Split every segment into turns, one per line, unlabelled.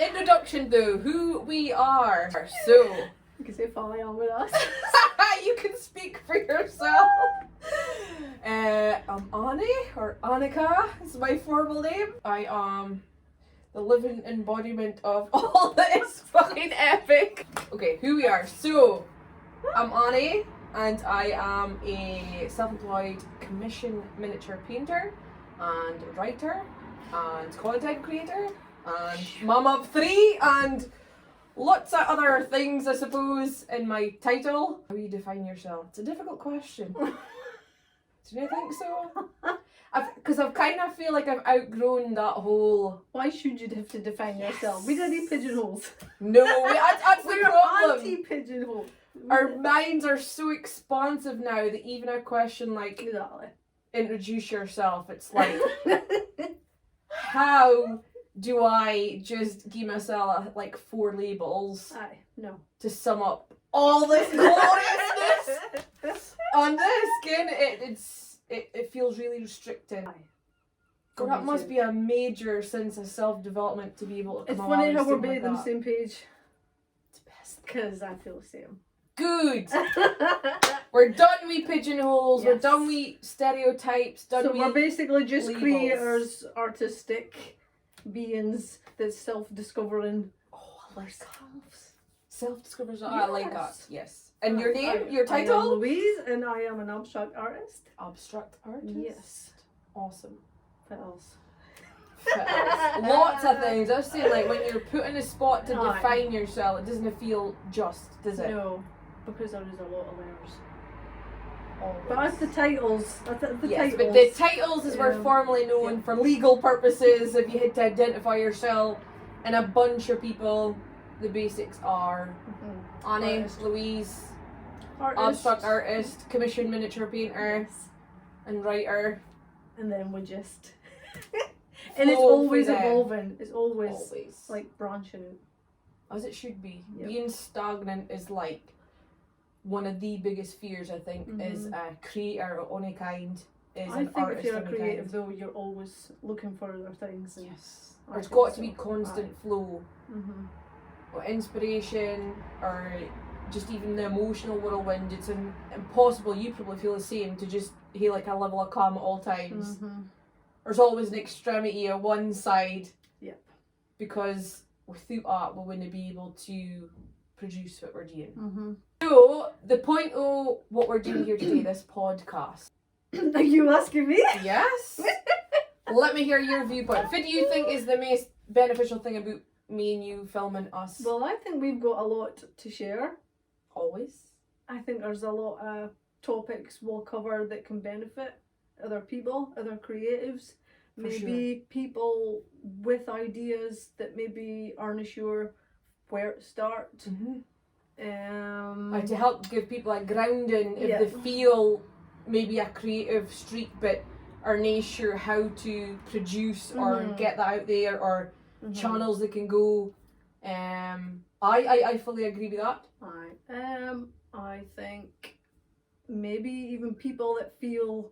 Introduction though, who we are. So,
You can say follow on with us.
you can speak for yourself. I'm Annie, or Annika is my formal name. I am the living embodiment of all that is fucking epic. Okay, who we are. So, I'm Annie, and I am a self-employed commission miniature painter and writer and content creator and mum of 3 and lots of other things, I suppose, in my title. How do you define yourself? It's a difficult question. Do you think so? Because I've kind of feel like I've outgrown that whole...
Why should you have to define yourself? We don't need pigeonholes.
No, that's the
We're
problem.
anti-pigeonhole.
Our minds are so expansive now that even a question like,
Exactly.
introduce yourself, it's like, how do I just give myself like 4 labels
Aye, no.
to sum up all this gloriousness on the skin? It feels really restricting.
Aye.
So that must be a major sense of self-development to be able to
It's
come
funny
along
how
and
we're
something
both
like
on the
that.
same page.
It's the best.
Because I feel the same.
Good! We're done with pigeonholes, we're
Yes.
done with stereotypes, done
So
with...
we're basically just
labels.
creators, artistic beings that's self-discovering ourselves.
Self-discovery. I like that,
Yes.
yes. And your name, your
I am
title?
Louise, and I am an abstract artist.
Abstract artist?
Yes.
Awesome.
What else?
Lots of things. I was saying, like, when you're put in a spot to
Aye.
define yourself, it doesn't feel just, does it?
No, because there is a lot of layers.
Always.
But as the titles,
Yes, but the titles is we're
Yeah.
formally known for legal purposes. If you had to identify yourself and a bunch of people, the basics are Annie,
Artist.
Louise,
Artist.
abstract artist, commission miniature painter,
Yes.
and writer.
And then we just... and it's
Flow
always
for them.
evolving. It's always,
Always.
like branching out.
As it should be.
Yep.
Being stagnant is like one of the biggest fears, I think, is a creator of any kind, is
I
an
think
artist
if you're a
of any
creative
kind.
though, you're always looking for other things. And
Yes.
I
There's
think
got to
so.
be constant flow, or inspiration, or just even the emotional whirlwind. It's impossible, you probably feel the same, to just hear like a level of calm at all times. There's always an extremity of one side.
Yep.
Because without art we wouldn't be able to produce what we're doing. So, the point of what we're doing here today, this podcast.
Are you asking me?
Yes? Let me hear your viewpoint. What do you think is the most beneficial thing about me and you filming us?
Well, I think we've got a lot to share.
Always.
I think there's a lot of topics we'll cover that can benefit other people, other creatives,
For
maybe people with ideas that maybe aren't sure where to start.
To help give people a grounding if they feel maybe a creative streak but are not sure how to produce or get that out there, or channels they can go. I fully agree with that.
I think maybe even people that feel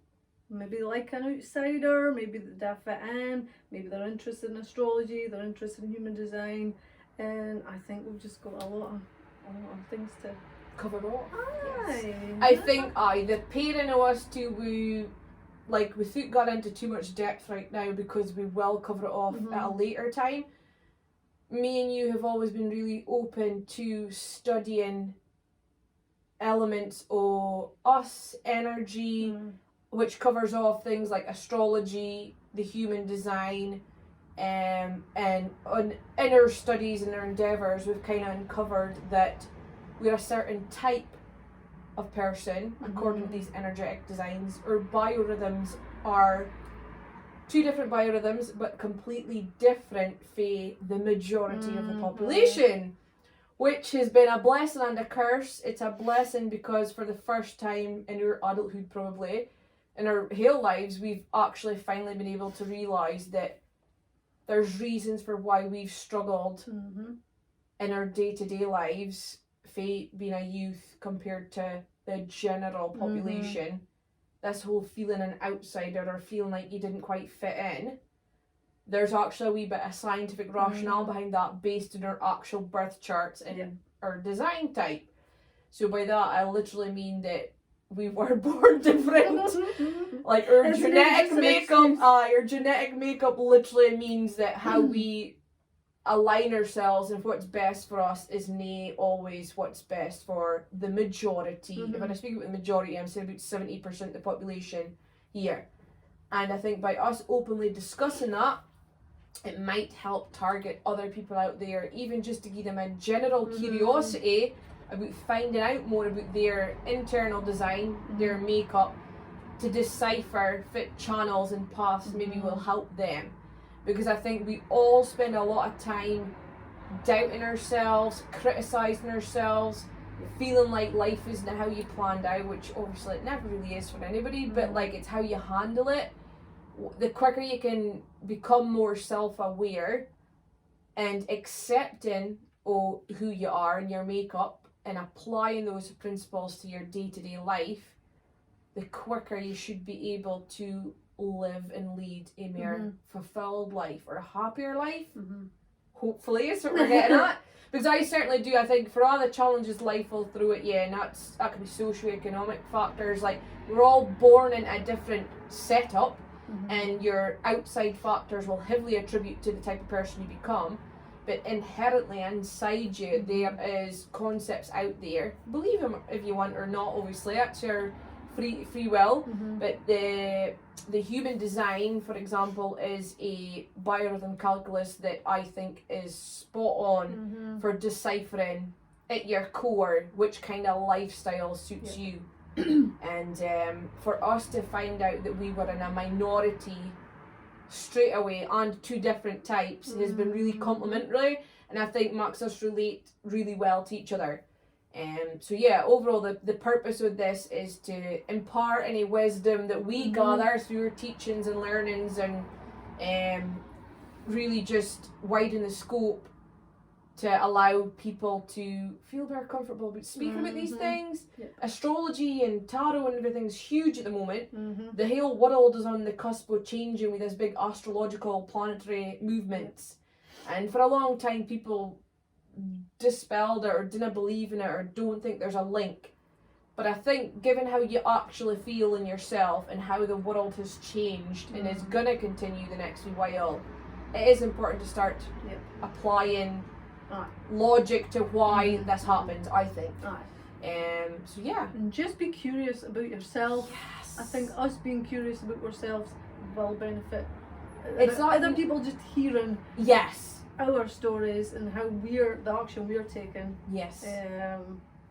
maybe like an outsider, maybe they're fit in, maybe they're interested in astrology, they're interested in human design, and I think we've just got a lot of things to
Cover off.
Aye.
I think the pairing of us two, we like without got into too much depth right now because we will cover it off at a later time. Me and you have always been really open to studying elements of us, energy, which covers off things like astrology, the human design, and on inner studies and our endeavours, we've kind of uncovered that we're a certain type of person according to these energetic designs. Our biorhythms are 2 different biorhythms, but completely different for the majority of the population, which has been a blessing and a curse. It's a blessing because for the first time in our adulthood, probably in our whole lives, we've actually finally been able to realise that there's reasons for why we've struggled in our day-to-day lives for being a youth compared to the general population. This whole feeling an outsider or feeling like you didn't quite fit in, there's actually a wee bit of scientific rationale behind that based on our actual birth charts and our design type. So by that I literally mean that we were born different. Like our genetic makeup literally means that how we align ourselves and what's best for us is nae always what's best for the majority. If I speak about the majority, I'm saying about 70% of the population here. And I think by us openly discussing that, it might help target other people out there, even just to give them a general curiosity about finding out more about their internal design, their makeup, to decipher fit channels and paths maybe will help them. Because I think we all spend a lot of time doubting ourselves, criticising ourselves, feeling like life isn't how you planned out, which obviously it never really is for anybody, but like it's how you handle it. The quicker you can become more self-aware and accepting who you are and your makeup and applying those principles to your day-to-day life, the quicker you should be able to live and lead a more fulfilled life or a happier life. Hopefully is what we're getting at. Because I certainly do. I think for all the challenges life will throw at you, and that can be socioeconomic factors, like we're all born in a different setup, and your outside factors will heavily attribute to the type of person you become, but inherently inside you there is concepts out there, believe them if you want or not, obviously that's your free will, but the human design, for example, is a biorhythm calculus that I think is spot on for deciphering at your core which kind of lifestyle suits you. And for us to find out that we were in a minority straight away and two different types has been really complimentary, and I think makes us relate really well to each other. So yeah, overall the purpose of this is to impart any wisdom that we gather through our teachings and learnings, and really just widen the scope to allow people to feel very comfortable about speaking about these things. Astrology and tarot and everything's huge at the moment. The whole world is on the cusp of changing with this big astrological planetary movements, and for a long time people dispelled it or didn't believe in it or don't think there's a link. But I think given how you actually feel in yourself and how the world has changed and is gonna continue the next wee while, it is important to start applying logic to why this happened, I think. So yeah.
And just be curious about yourself.
Yes.
I think us being curious about ourselves will benefit
It's not
other people just hearing our stories and how the action we're taking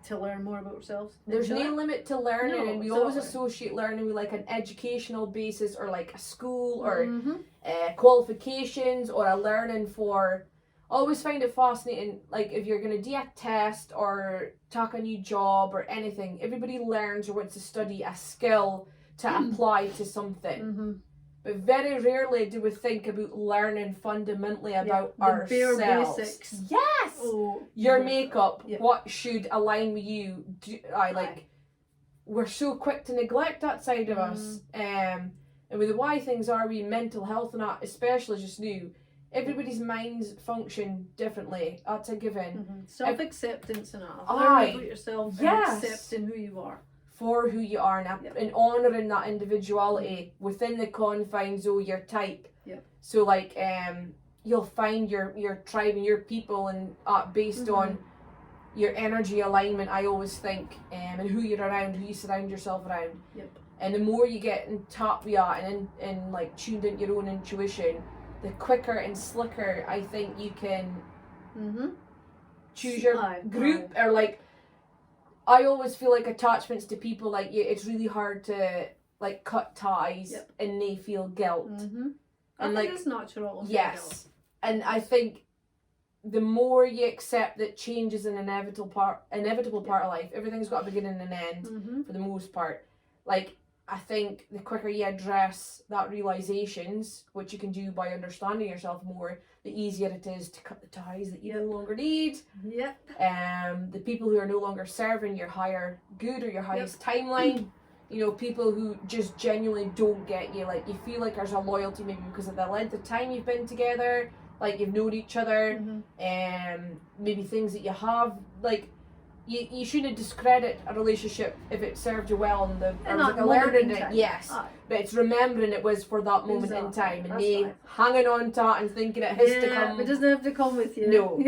to learn more about ourselves.
There's no limit to learning, and we always
exactly.
associate learning with like an educational basis or like a school or qualifications or a learning for. I always find it fascinating, like if you're going to do a test or take a new job or anything, everybody learns or wants to study a skill to apply to something. But very rarely do we think about learning fundamentally about ourselves.
Bare basics.
Yes! Your makeup, what should align with you. We're so quick to neglect that side of us. And with the way things are with mental health and that, especially just now, everybody's minds function differently. That's a given.
Self-acceptance and all. Learn about yourself and accepting who you are.
For who you are and honouring that individuality within the confines of your type. So like you'll find your tribe and your people and based on your energy alignment, I always think, and who you're around, who you surround yourself around. And the more you get in tap with that and like tuned into your own intuition, the quicker and slicker I think you can choose your group or like. I always feel like attachments to people, like it's really hard to like cut ties and they feel guilt.
And like it's natural.
Yes, and I think the more you accept that change is an inevitable part of life, everything's got a beginning and an end for the most part. Like I think the quicker you address that realizations, which you can do by understanding yourself more, the easier it is to cut the ties that you no longer need. The people who are no longer serving your higher good or your highest timeline, You know, people who just genuinely don't get you. Like, you feel like there's a loyalty maybe because of the length of time you've been together, like you've known each other, maybe things that you have, like, you shouldn't discredit a relationship if it served you well and there was like a learning it, yes. But it's remembering it was for that moment in time, and they hanging on to it and thinking it has to come.
It doesn't have to come with you.
No.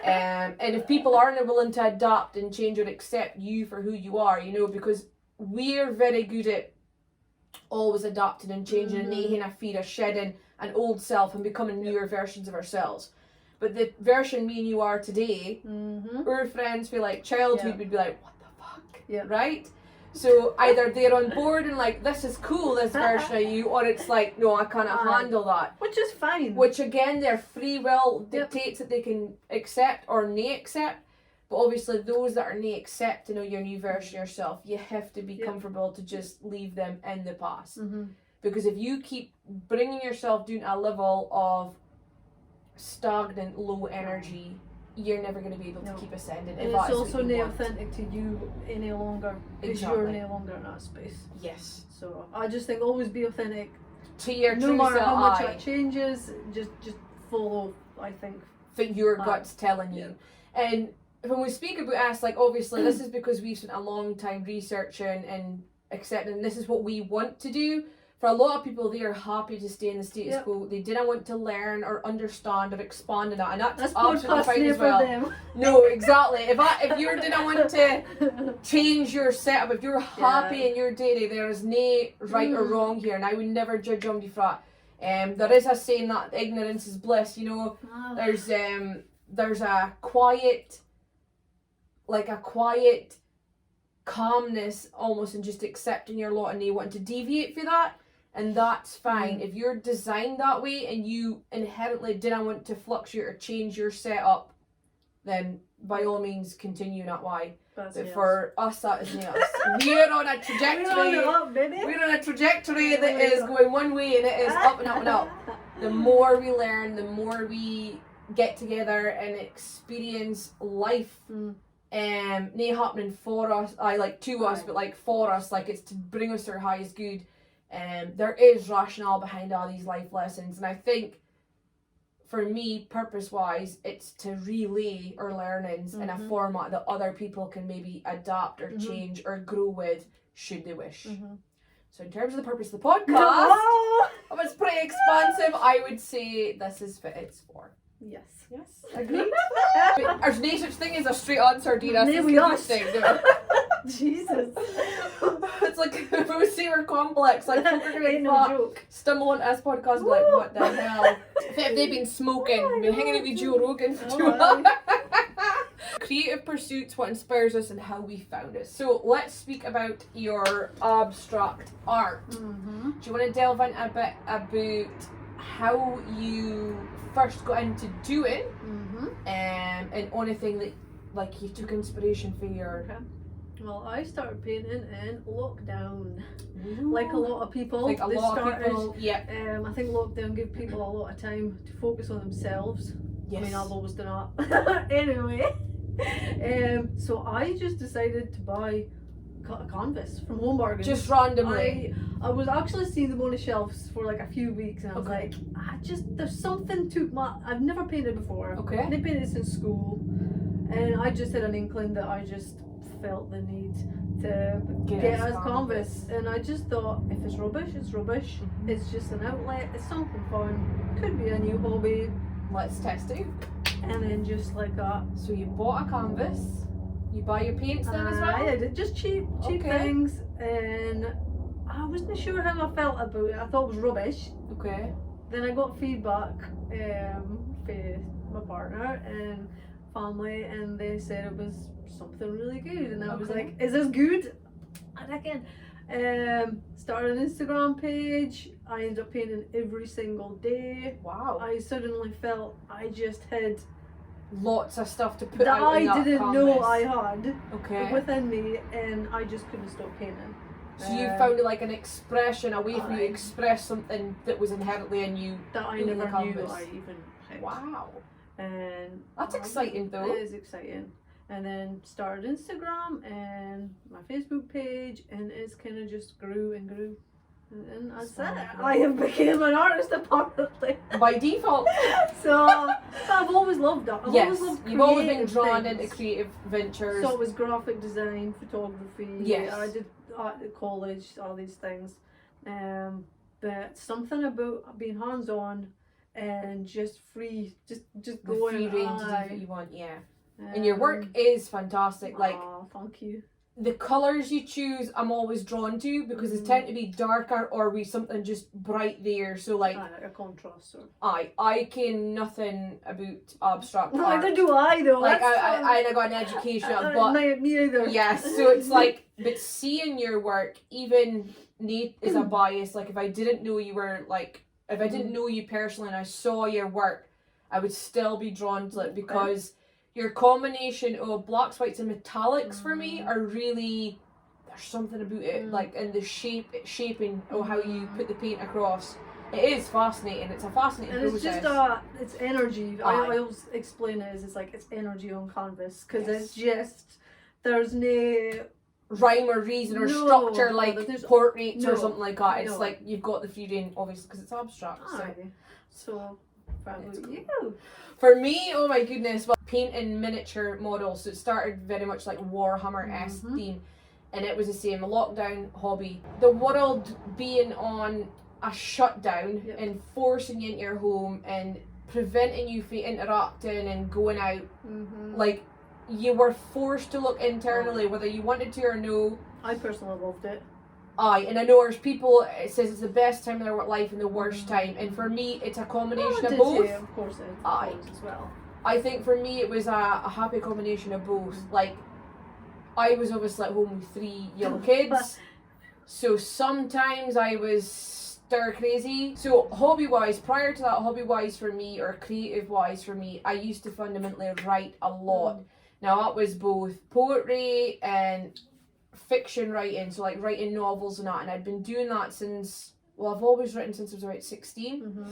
And if people aren't willing to adapt and change or accept you for who you are, you know, because we're very good at always adapting and changing and making a fear of shedding an old self and becoming newer versions of ourselves. But the version me and you are today, our friends feel like childhood would be like, what the fuck?
Yeah.
Right? So either they're on board and like, this is cool, this version of you, or it's like, no, I can't handle that.
Which is fine.
Which again, their free will dictates that they can accept or nay accept. But obviously those that are nay accepting of your new version of yourself, you have to be comfortable to just leave them in the past. Because if you keep bringing yourself down to a level of stagnant, low energy, you're never going to be able to keep ascending.
And it's also not authentic to you any longer because you're no longer in that space.
Yes.
So I just think always be authentic
to your
no
true
matter
self.
how much it changes. Just follow. I think
that your gut's telling you. And when we speak about us, like obviously this is because we've spent a long time researching and accepting. This is what we want to do. For a lot of people, they are happy to stay in the status quo. They didn't want to learn or understand or expand on that, and that's absolutely fine as well.
Them.
No, exactly. If you didn't want to change your setup, if you're happy in your day, there is no right or wrong here, and I would never judge somebody for that. There is a saying that ignorance is bliss. You know, there's a quiet calmness almost in just accepting your lot, and they want to deviate for that. And that's fine. If you're designed that way and you inherently didn't want to fluctuate or change your setup, then by all means continue that way. But for us, that is not us. We're on a trajectory. We're on a trajectory that is going one way, and it is up and up and up. The more we learn, the more we get together and experience life. Not happening for us, to us, but like for us, like it's to bring us to our highest good. There is rationale behind all these life lessons, and I think for me, purpose-wise, it's to relay our learnings in a format that other people can maybe adapt or change or grow with, should they wish. So in terms of the purpose of the podcast, it's pretty expansive. I would say this is what it's for.
Yes.
Agreed. There's no such thing as a straight answer, Dina.
Jesus.
It's like we say we're complex. Like we're gonna stumble on this podcast and be like, what the hell? If they've been smoking, been hanging out with Joe Rogan for too long. Creative pursuits, what inspires us and how we found it. So let's speak about your abstract art. Do you want to delve into a bit about how you first got into doing and anything that like you took inspiration for your...
Well, I started painting in lockdown. Like a lot of people,
I think
lockdown gave people a lot of time to focus on themselves.
Yes.
I mean, I've always done that. Anyway, so I just decided to buy a canvas from Home Bargains.
Just randomly.
I was actually seeing them on the shelves for like a few weeks, and I was like, there's something to I've never painted before.
Okay.
I didn't paint since school, and I just had an inkling that I just felt the need to get as canvas, and I just thought, if it's rubbish, it's rubbish. It's just an outlet. It's something fun. Could be a new hobby.
Let's test it.
And then just like that.
So you bought a canvas. You buy your paints then as well?
I did, just cheap things, and I wasn't sure how I felt about it. I thought it was rubbish.
Okay.
Then I got feedback from my partner and family, and they said it was something really good, and I was like, is this good? I reckon. Started an Instagram page. I ended up painting every single day.
Wow.
I suddenly felt I just had
lots of stuff to put
that
out on that
I didn't
canvas.
know I had
within
me, and I just couldn't stop painting.
So you found like an expression, a way for you to express something that was inherently in you
that I never knew I even had.
Wow.
And
that's exciting though.
It is exciting. and then started Instagram and my Facebook page, and it's kind of just grew and grew. And that's it. I have become an artist apparently.
By default.
So I've always loved that.
You've always been drawn
things.
into creative ventures.
So it was graphic design, photography.
Yes.
I did art at college, all these things. But something about being hands-on and just free, just
the
going
free reign to do what you want, and your work is fantastic. Like,
thank you.
The colours you choose, I'm always drawn to because they tend to be darker or be something just bright there. So like
a contrast. Or...
I can nothing about abstract art.
Neither do I though.
Like I got an education, but
me either.
Yes, so it's like, but seeing your work, even Nate is a bias. Like if I didn't know you were like, if I didn't know you personally and I saw your work, I would still be drawn to it because. Your combination of blacks, whites and metallics for me are really, there's something about it, like in the shaping of how you put the paint across. It is fascinating. It's a fascinating process.
It's just it's energy. I always explain it as it's like it's energy on canvas because it's just, there's no
rhyme or reason or structure like portraits or something like that. It's like you've got the free reign, obviously, because it's abstract.
So you.
For me, oh my goodness, well, painting miniature models. So it started very much like Warhammer-esque theme, and it was the same, a lockdown hobby. The world being on a shutdown and forcing you into your home and preventing you from interacting and going out, like you were forced to look internally, whether you wanted to or no.
I personally loved it.
And I know there's people, it says it's the best time of their life and the worst time, and for me it's a combination of both.
Yeah, of course it as well.
I think for me it was a happy combination of both. Like, I was obviously at home with 3 young kids, so sometimes I was stir crazy. So hobby wise, prior to that, hobby wise for me, or creative wise for me, I used to fundamentally write a lot. Now that was both poetry and fiction writing, so like writing novels and that, and I'd been doing that since, well, I've always written since I was about 16.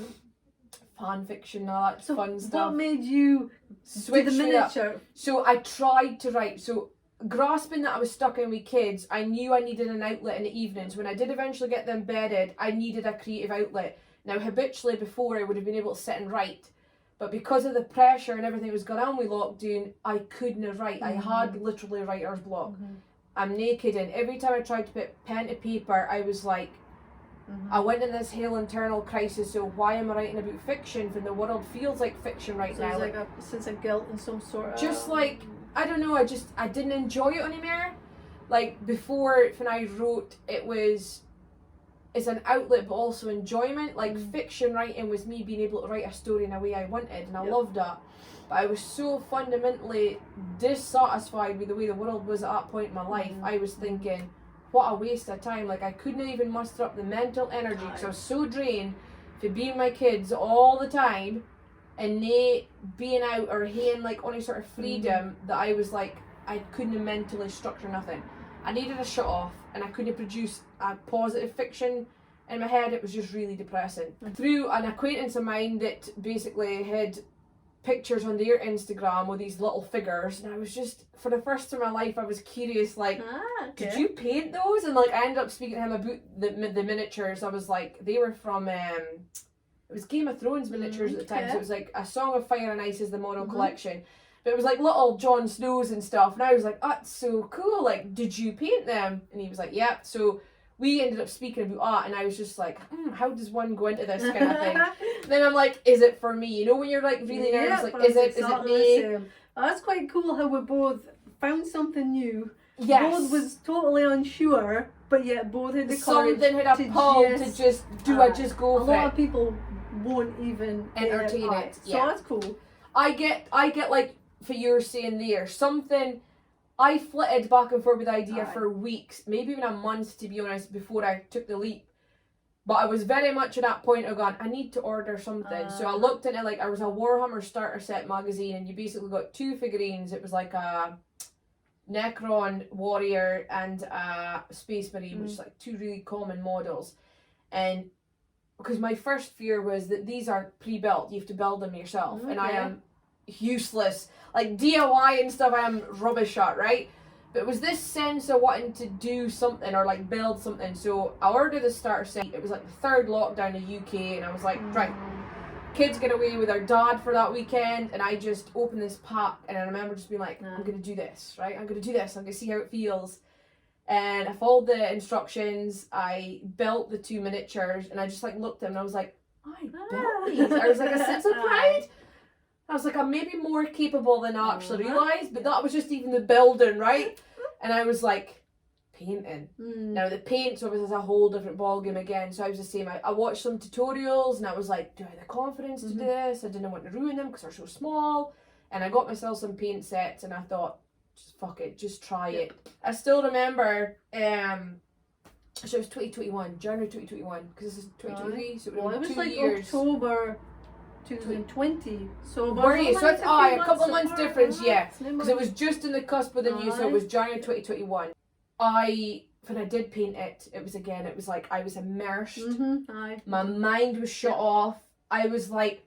Fan fiction, all that fun stuff.
What made you switch the miniature?
So I tried to write, so grasping that I was stuck in with kids, I knew I needed an outlet in the evenings. When I did eventually get them bedded, I needed a creative outlet. Now habitually before I would have been able to sit and write, but because of the pressure and everything that was going on with lockdown, I couldn't write. I had literally writer's block. I'm naked, and every time I tried to put pen to paper, I was like, I went in this whole internal crisis. So why am I writing about fiction when the world feels like fiction right now?
It's like a sense of guilt and some sort of...
Just like, I don't know, I didn't enjoy it anymore. Like before, when I wrote, it's an outlet but also enjoyment. Like fiction writing was me being able to write a story in a way I wanted, and I loved that. But I was so fundamentally dissatisfied with the way the world was at that point in my life. I was thinking, what a waste of time. Like I couldn't even muster up the mental energy because I was so drained for being my kids all the time and they being out or having like any sort of freedom that I was like, I couldn't mentally structure nothing. I needed a shut off, and I couldn't produce a positive fiction in my head. It was just really depressing. Through an acquaintance of mine that basically had pictures on their Instagram with these little figures, and I was just, for the first time in my life, I was curious, like, did you paint those? And like I ended up speaking to him about the miniatures. I was like, they were from it was Game of Thrones miniatures at the time, so it was like A Song of Fire and Ice is the model collection, but it was like little Jon Snows and stuff, and I was like, oh, that's so cool, like, did you paint them? And he was like, yeah. So we ended up speaking about art, and I was just like, how does one go into this kind of thing? Then I'm like, is it for me? You know, when you're like really nervous, like, is it me?
That's quite cool how we both found something new.
Yes.
Both was totally unsure, but yet both had the courage.
Something had a pull to just do it, just go for it.
A lot of people won't even
entertain it.
So that's cool.
I get like, for your saying there, something, I flitted back and forth with the idea for weeks, maybe even a month to be honest, before I took the leap. But I was very much at that point of going, I need to order something. So I looked into, like, there was a Warhammer starter set magazine, and you basically got 2 figurines. It was like a Necron warrior and a Space Marine, which is like 2 really common models. And because my first fear was that these are pre-built, you have to build them yourself. And I am useless. Like DIY and stuff I am rubbish at, right? But it was this sense of wanting to do something or like build something. So I ordered the starter set. It was like the third lockdown in the UK, and I was like, right, kids get away with their dad for that weekend, and I just opened this pack, and I remember just being like, I'm gonna do this, right? I'm gonna do this. I'm gonna see how it feels. And I followed the instructions. I built the 2 miniatures, and I just like looked at them, and I was like, I built these. I was like a sense of pride. I was like, I'm maybe more capable than I actually realised, but that was just even the building, right? And I was like, painting. Now the paint obviously is a whole different ballgame again, so I was the same. I watched some tutorials and I was like, do I have the confidence to do this? I didn't want to ruin them because they're so small. And I got myself some paint sets and I thought, just fuck it, just try it. I still remember, so it was 2021, January 2021, because this is 2023, so it was
like
2 years.
October 2020, so
Were you? So it's a couple of months difference, yeah.
Because
Because it was just in the cusp of the new, so it was January 2021. When I did paint it, it was like I was immersed. My mind was shut off. I was like,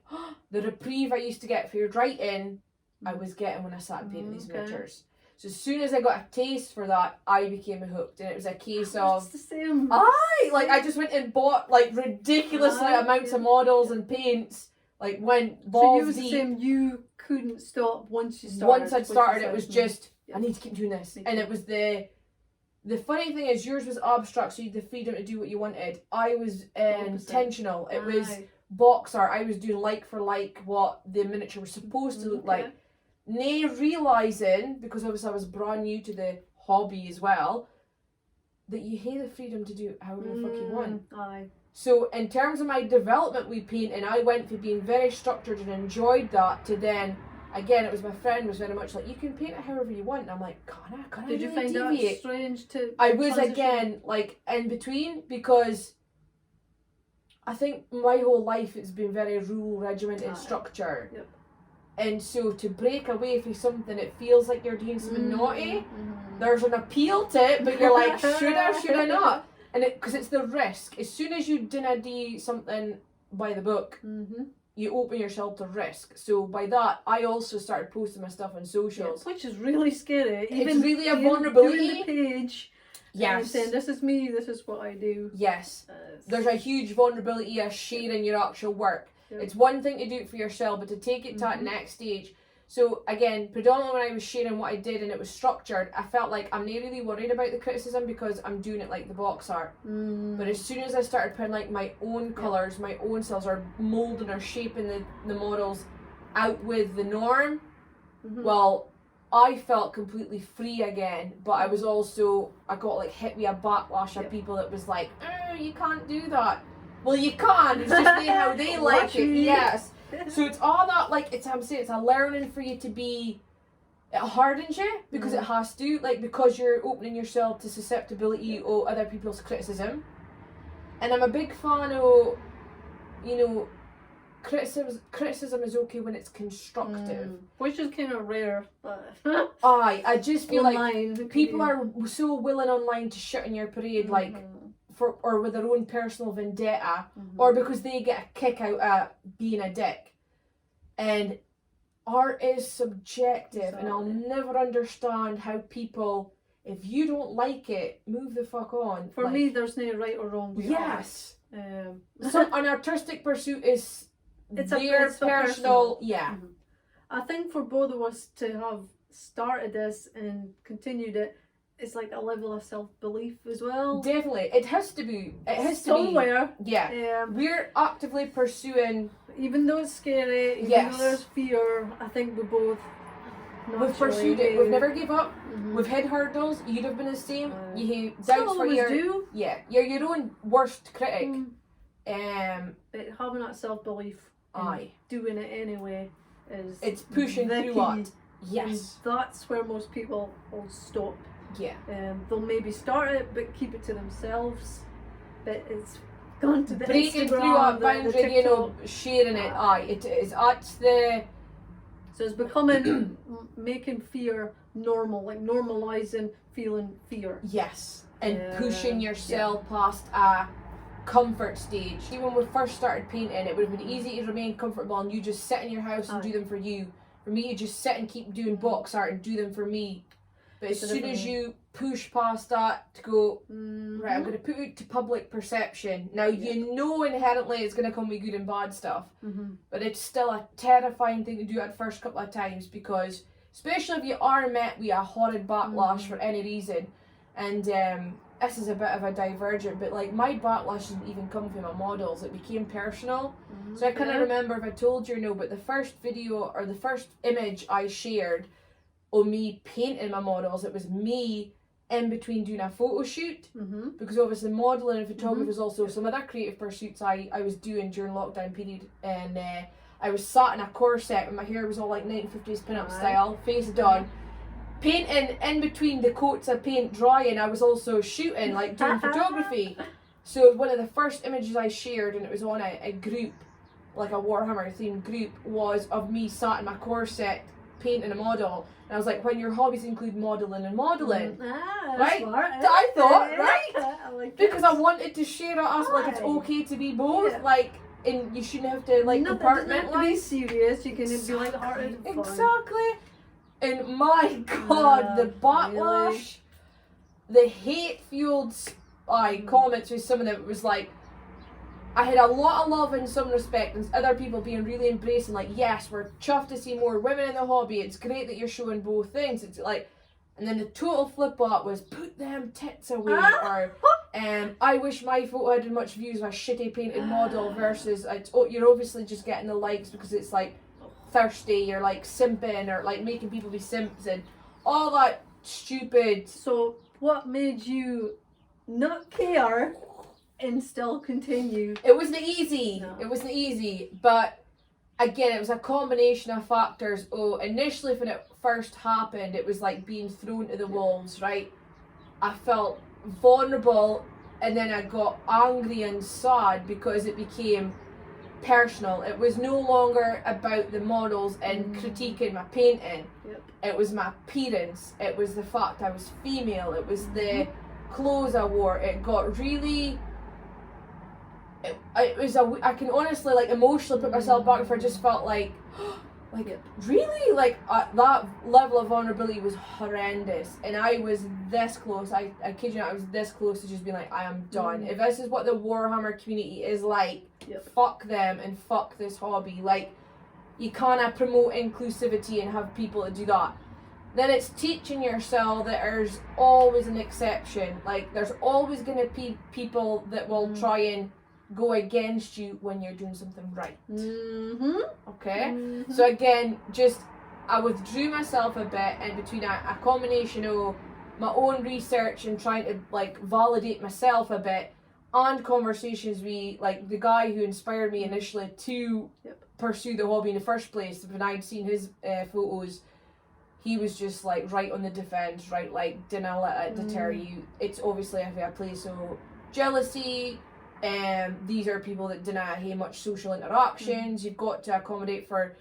the reprieve I used to get for your writing, I was getting when I started painting these miniatures. So as soon as I got a taste for that, I became hooked, and it was a case of
it's the same.
I just went and bought like ridiculous amounts of models and paints. Like went balls deep.
So you was the same. You couldn't stop once you started.
Once I'd started, it was just I need to keep doing this, and it was the funny thing is yours was abstract, so you had the freedom to do what you wanted. I was intentional. It was box art. I was doing like for like what the miniature was supposed to look like. Nay, realising, because obviously I was brand new to the hobby as well, that you have the freedom to do however the fuck you want. So in terms of my development with painting, I went from being very structured and enjoyed that to then, again, it was my friend was very much like, you can paint it however you want. And I'm like, can I
Did you
really
find
deviate?
that strange to
I was
transition?
again like in between, because I think my whole life it's been very rule regimented structure. And so to break away from something, it feels like you're doing something naughty. There's an appeal to it, but you're like, should I not? And because it's the risk. As soon as you didn't do something by the book, you open yourself to risk. So by that, I also started posting my stuff on socials.
Which is really scary.
It's really a vulnerability.
Doing the page.
Yes.
Saying, this is me, this is what I do.
Yes. There's a huge vulnerability of sharing your actual work. It's one thing to do it for yourself, but to take it to that next stage. So again, predominantly when I was sharing what I did and it was structured, I felt like I'm not really worried about the criticism because I'm doing it like the box art. But as soon as I started putting like my own colours, my own cells, or moulding or shaping the models out with the norm, well, I felt completely free again. But I was also, I got like hit with a backlash of people that was like, oh, you can't do that. Well, you can. It's just how they like it. Yes. So it's all that, like, I'm saying it's a learning for you to be. It hardens you because it has to, like, because you're opening yourself to susceptibility of other people's criticism. And I'm a big fan of, you know, criticism is okay when it's constructive,
which is kind of rare. But
I just feel
online,
like people are so willing online to shit in your parade, like. Or with their own personal vendetta, or because they get a kick out at being a dick. And art is subjective, and I'll never understand how people, if you don't like it, move the fuck on.
For me, there's no right or wrong with
yes. So an artistic pursuit is it's personal. Yeah.
I think for both of us to have started this and continued it, it's like a level of self-belief as well.
Definitely. It has to be. It has
somewhere.
To be. Yeah. We're actively pursuing.
Even though it's scary, even though there's fear, I think we both
we've pursued it. We've never gave up. We've hit hurdles. You'd have been the same. You have doubts for your... Yeah. You're your own worst critic.
But having that self-belief and doing it anyway is...
It's pushing through it. Yes.
And that's where most people will stop.
Yeah.
They'll maybe start it but keep it to themselves, but it's gone to the
breaking
Instagram,
through that boundary, you know,
TikTok.
sharing it. It is at the.
So it's becoming making fear normal, like normalizing feeling fear.
Yes, and pushing yourself past a comfort stage. Even when we first started painting, it would have been easy to remain comfortable and you just sit in your house and do them for you. for me to just sit and keep doing box art and do them for me. But as soon as you push past that to go, right, I'm going to put it to public perception. Now, you know inherently it's going to come with good and bad stuff, but it's still a terrifying thing to do at first couple of times, because especially if you are met with a horrid backlash for any reason, and this is a bit of a divergent, but like my backlash didn't even come from my models, it became personal. So I kind of remember, if I told you or no, but the first video or the first image I shared of me painting my models, it was me in between doing a photo shoot, because obviously modelling and photography was also some other creative pursuits I was doing during lockdown period, and I was sat in a corset and my hair was all like 1950s pin-up style, face done, painting in between the coats of paint drying. I was also shooting, like doing photography. So one of the first images I shared, and it was on a group, like a Warhammer themed group, was of me sat in my corset painting a model. And I was like, when your hobbies include modelling and modelling, right?
Smart.
I thought, right?
I like
Because I wanted to share it as like it's okay to be both, like, and you shouldn't have to like compartmentalize.
Nothing to be serious. You can be light-hearted.
Exactly. And my God, the backlash, the hate-fueled comments with some of them, it was like, I had a lot of love in some respect, and other people being really embracing, like, yes, we're chuffed to see more women in the hobby, it's great that you're showing both things. It's like, and then the total flip-flop was, put them tits away, or I wish my photo had as much views of a shitty painted model, versus, you're obviously just getting the likes because it's like thirsty, you're like simping, or like making people be simps, and all that stupid.
So what made you not care and still continue?
It wasn't easy.
No.
It wasn't easy, but again, it was a combination of factors. Initially when it first happened, it was like being thrown to the wolves, right? I felt vulnerable, and then I got angry and sad because it became personal. It was no longer about the models and critiquing my painting. It was my appearance. It was the fact I was female. It was the clothes I wore. It got really... I can honestly, like, emotionally put myself back, if I just felt like, really? Like, that level of vulnerability was horrendous. And I was this close, I kid you not, I was this close to just being like, I am done. If this is what the Warhammer community is like, fuck them and fuck this hobby. Like, you can't promote inclusivity and have people that do that. Then it's teaching yourself that there's always an exception. Like, there's always going to be people that will try and go against you when you're doing something right. Okay? So again, just I withdrew myself a bit, in between a combination of my own research and trying to like validate myself a bit, and conversations with like the guy who inspired me initially to pursue the hobby in the first place. When I'd seen his photos, he was just like right on the defense, right? Like, didn't let it deter you. It's obviously a place of jealousy. These are people that didn't have much social interactions. You've got to accommodate for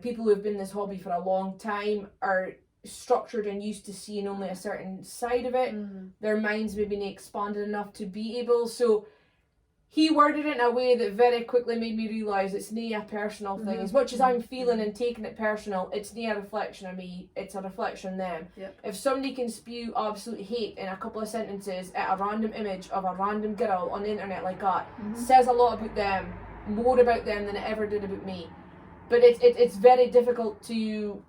people who have been in this hobby for a long time, are structured and used to seeing only a certain side of it. Their minds maybe not expanded enough to be able. So he worded it in a way that very quickly made me realise it's not a personal thing. As much as I'm feeling and taking it personal, it's not a reflection of me, it's a reflection of them. If somebody can spew absolute hate in a couple of sentences at a random image of a random girl on the internet like that, says a lot about them, more about them than it ever did about me. But it's very difficult to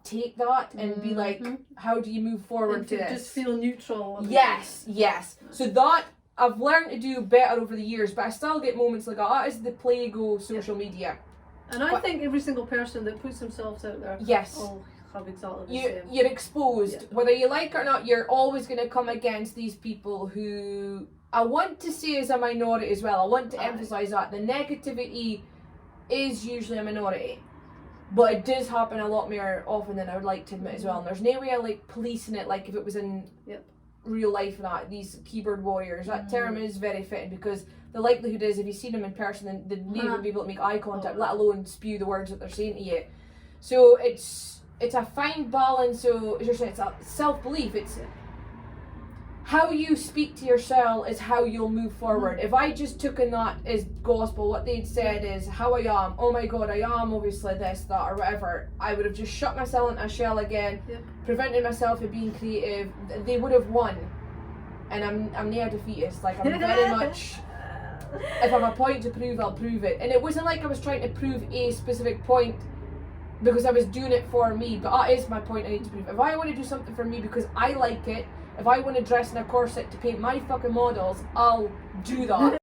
take that and be like, how do you move forward to this?
Just feel neutral.
Yes. So that I've learned to do better over the years, but I still get moments like that. That is the plague of social media.
And I think every single person that puts themselves out there will have exactly the same.
You're exposed. Whether you like it or not, you're always going to come against these people who, I want to say, is a minority as well. I want to emphasise that. The negativity is usually a minority. But it does happen a lot more often than I would like to admit as well. And there's no way of like policing it like if it was in real life and that. These keyboard warriors, that term is very fitting, because the likelihood is if you see them in person, then they'd never be able to make eye contact, let alone spew the words that they're saying to you. So it's a fine balance. So as you're saying, it's a self-belief. It's how you speak to yourself is how you'll move forward. If I just took in that as gospel, what they'd said is how I am, oh my god, I am obviously this, that, or whatever, I would have just shut myself into a shell again, prevented myself from being creative. They would have won. And I'm near defeatist. Like, I'm very much, if I have a point to prove, I'll prove it. And it wasn't like I was trying to prove a specific point because I was doing it for me, but that is my point I need to prove. If I want to do something for me because I like it, if I want to dress in a corset to paint my fucking models, I'll do that.